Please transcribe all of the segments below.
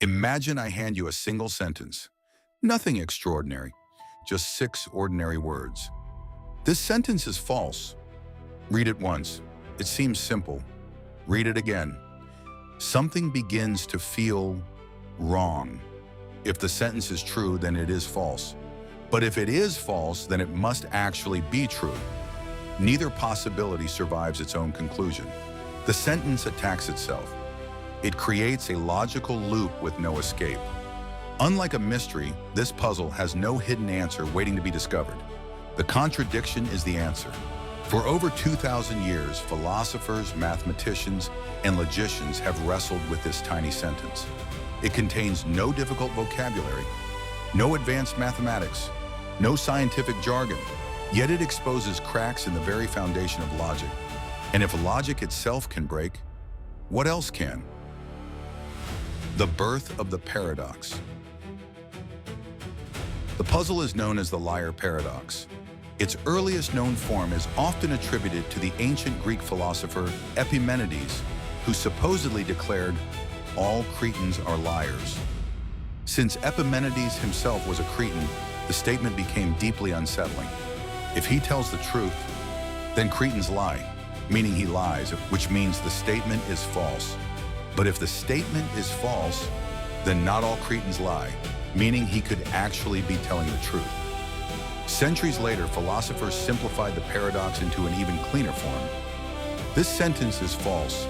Imagine I hand you a single sentence. Nothing extraordinary, just 6 ordinary words. This sentence is false. Read it once. It seems simple. Read it again. Something begins to feel wrong. If the sentence is true, then it is false. But if it is false, then it must actually be true. Neither possibility survives its own conclusion. The sentence attacks itself. It creates a logical loop with no escape. Unlike a mystery, this puzzle has no hidden answer waiting to be discovered. The contradiction is the answer. For over 2,000 years, philosophers, mathematicians, and logicians have wrestled with this tiny sentence. It contains no difficult vocabulary, no advanced mathematics, no scientific jargon, yet it exposes cracks in the very foundation of logic. And if logic itself can break, what else can? The birth of the paradox. The puzzle is known as the liar paradox. Its earliest known form is often attributed to the ancient Greek philosopher Epimenides, who supposedly declared, "All Cretans are liars." Since Epimenides himself was a Cretan, the statement became deeply unsettling. If he tells the truth, then Cretans lie, meaning he lies, which means the statement is false. But if the statement is false, then not all Cretans lie, meaning he could actually be telling the truth. Centuries later, philosophers simplified the paradox into an even cleaner form. This sentence is false.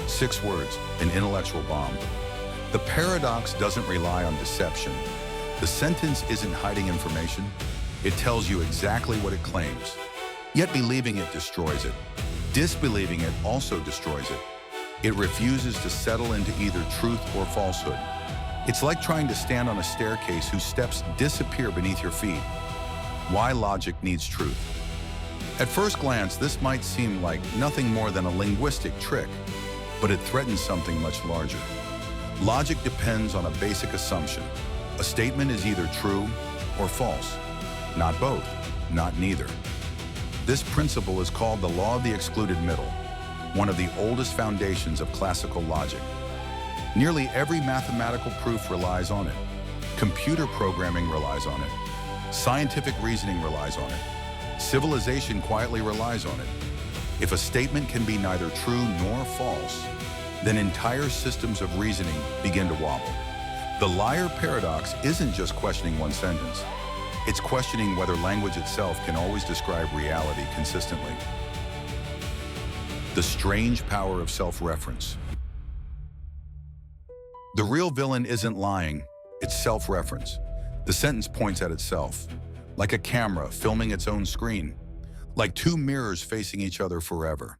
6 words, an intellectual bomb. The paradox doesn't rely on deception. The sentence isn't hiding information. It tells you exactly what it claims. Yet believing it destroys it. Disbelieving it also destroys it. It refuses to settle into either truth or falsehood. It's like trying to stand on a staircase whose steps disappear beneath your feet. Why logic needs truth? At first glance, this might seem like nothing more than a linguistic trick, but it threatens something much larger. Logic depends on a basic assumption. A statement is either true or false. Not both, not neither. This principle is called the law of the excluded middle, one of the oldest foundations of classical logic. Nearly every mathematical proof relies on it. Computer programming relies on it. Scientific reasoning relies on it. Civilization quietly relies on it. If a statement can be neither true nor false, then entire systems of reasoning begin to wobble. The liar paradox isn't just questioning one sentence. It's questioning whether language itself can always describe reality consistently. The strange power of self-reference. The real villain isn't lying, it's self-reference. The sentence points at itself, like a camera filming its own screen, like 2 mirrors facing each other forever.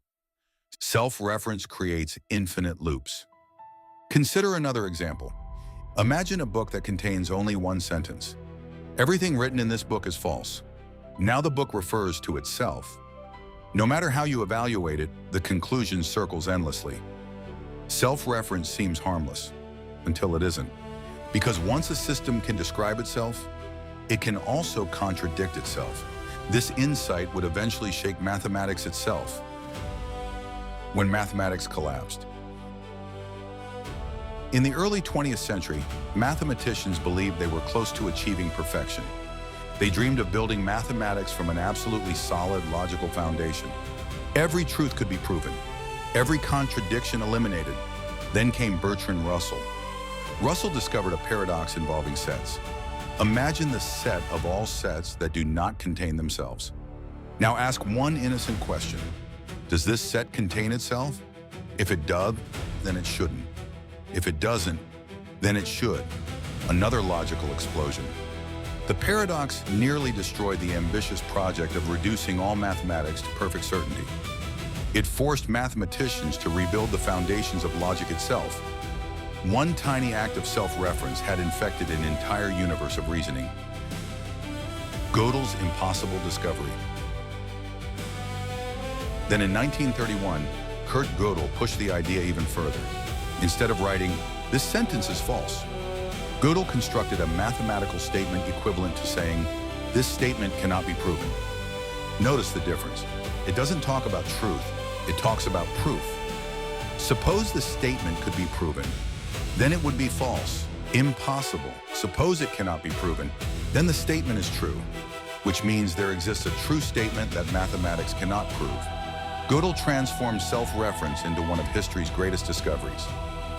Self-reference creates infinite loops. Consider another example. Imagine a book that contains only one sentence. Everything written in this book is false. Now the book refers to itself. No matter how you evaluate it, the conclusion circles endlessly. Self-reference seems harmless, until it isn't. Because once a system can describe itself, it can also contradict itself. This insight would eventually shake mathematics itself. When mathematics collapsed. In the early 20th century, mathematicians believed they were close to achieving perfection. They dreamed of building mathematics from an absolutely solid logical foundation. Every truth could be proven, every contradiction eliminated. Then came Bertrand Russell. Russell discovered a paradox involving sets. Imagine the set of all sets that do not contain themselves. Now ask one innocent question. Does this set contain itself? If it does, then it shouldn't. If it doesn't, then it should. Another logical explosion. The paradox nearly destroyed the ambitious project of reducing all mathematics to perfect certainty. It forced mathematicians to rebuild the foundations of logic itself. One tiny act of self-reference had infected an entire universe of reasoning. Gödel's impossible discovery. Then in 1931, Gödel pushed the idea even further. Instead of writing, "This sentence is false," Gödel constructed a mathematical statement equivalent to saying, "This statement cannot be proven." Notice the difference. It doesn't talk about truth, it talks about proof. Suppose the statement could be proven. then it would be false, impossible. Suppose it cannot be proven, then the statement is true, which means there exists a true statement that mathematics cannot prove. Gödel transformed self-reference into one of history's greatest discoveries.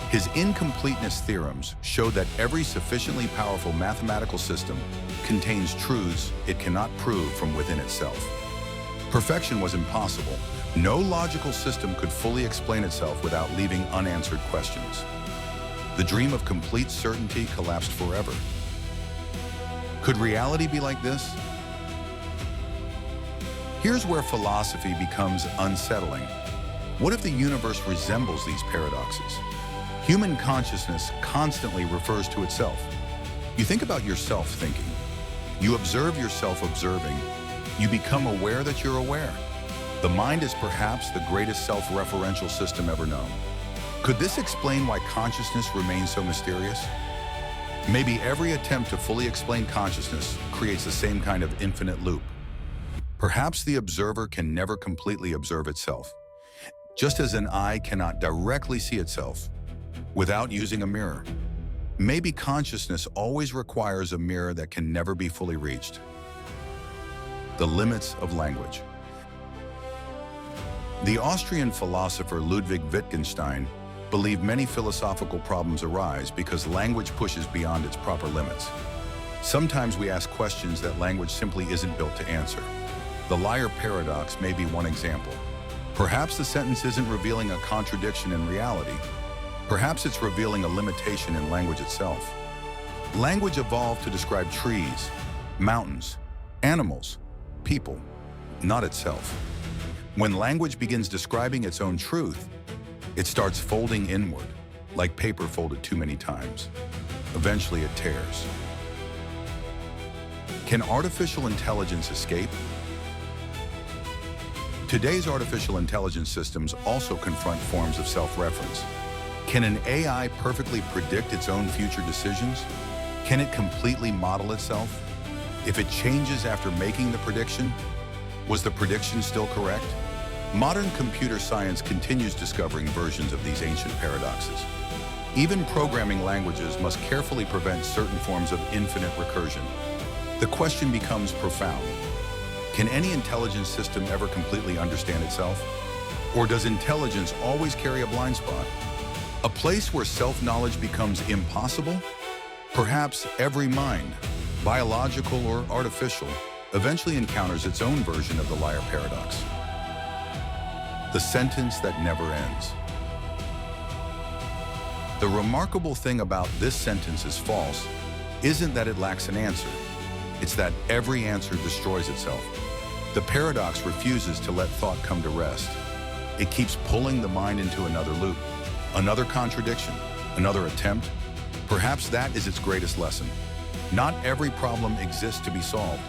His incompleteness theorems showed that every sufficiently powerful mathematical system contains truths it cannot prove from within itself. Perfection was impossible. No logical system could fully explain itself without leaving unanswered questions. The dream of complete certainty collapsed forever. Could reality be like this? Here's where philosophy becomes unsettling. What if the universe resembles these paradoxes? Human consciousness constantly refers to itself. You think about yourself thinking. You observe yourself observing. You become aware that you're aware. The mind is perhaps the greatest self-referential system ever known. Could this explain why consciousness remains so mysterious? Maybe every attempt to fully explain consciousness creates the same kind of infinite loop. Perhaps the observer can never completely observe itself, just as an eye cannot directly see itself without using a mirror. Maybe consciousness always requires a mirror that can never be fully reached. The limits of language. The Austrian philosopher Ludwig Wittgenstein believed many philosophical problems arise because language pushes beyond its proper limits. Sometimes we ask questions that language simply isn't built to answer. The liar paradox may be one example. Perhaps the sentence isn't revealing a contradiction in reality. Perhaps it's revealing a limitation in language itself. Language evolved to describe trees, mountains, animals, people, not itself. When language begins describing its own truth, it starts folding inward, like paper folded too many times. Eventually it tears. Can artificial intelligence escape? Today's artificial intelligence systems also confront forms of self-reference. Can an AI perfectly predict its own future decisions? Can it completely model itself? If it changes after making the prediction, was the prediction still correct? Modern computer science continues discovering versions of these ancient paradoxes. Even programming languages must carefully prevent certain forms of infinite recursion. The question becomes profound. Can any intelligent system ever completely understand itself? Or does intelligence always carry a blind spot? A place where self-knowledge becomes impossible? Perhaps every mind, biological or artificial, eventually encounters its own version of the liar paradox. The sentence that never ends. The remarkable thing about this sentence is false isn't that it lacks an answer. It's that every answer destroys itself. The paradox refuses to let thought come to rest. It keeps pulling the mind into another loop, another contradiction, another attempt. Perhaps that is its greatest lesson. Not every problem exists to be solved.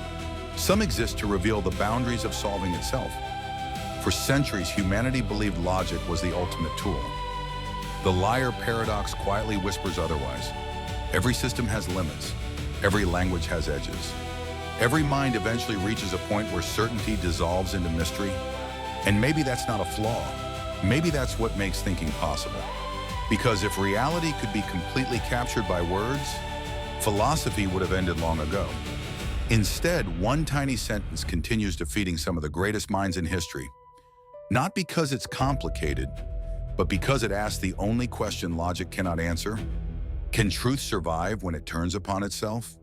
Some exist to reveal the boundaries of solving itself. For centuries, humanity believed logic was the ultimate tool. The liar paradox quietly whispers otherwise. Every system has limits. Every language has edges. Every mind eventually reaches a point where certainty dissolves into mystery. And maybe that's not a flaw. Maybe that's what makes thinking possible. Because if reality could be completely captured by words, philosophy would have ended long ago. Instead, one tiny sentence continues defeating some of the greatest minds in history. Not because it's complicated, but because it asks the only question logic cannot answer. Can truth survive when it turns upon itself?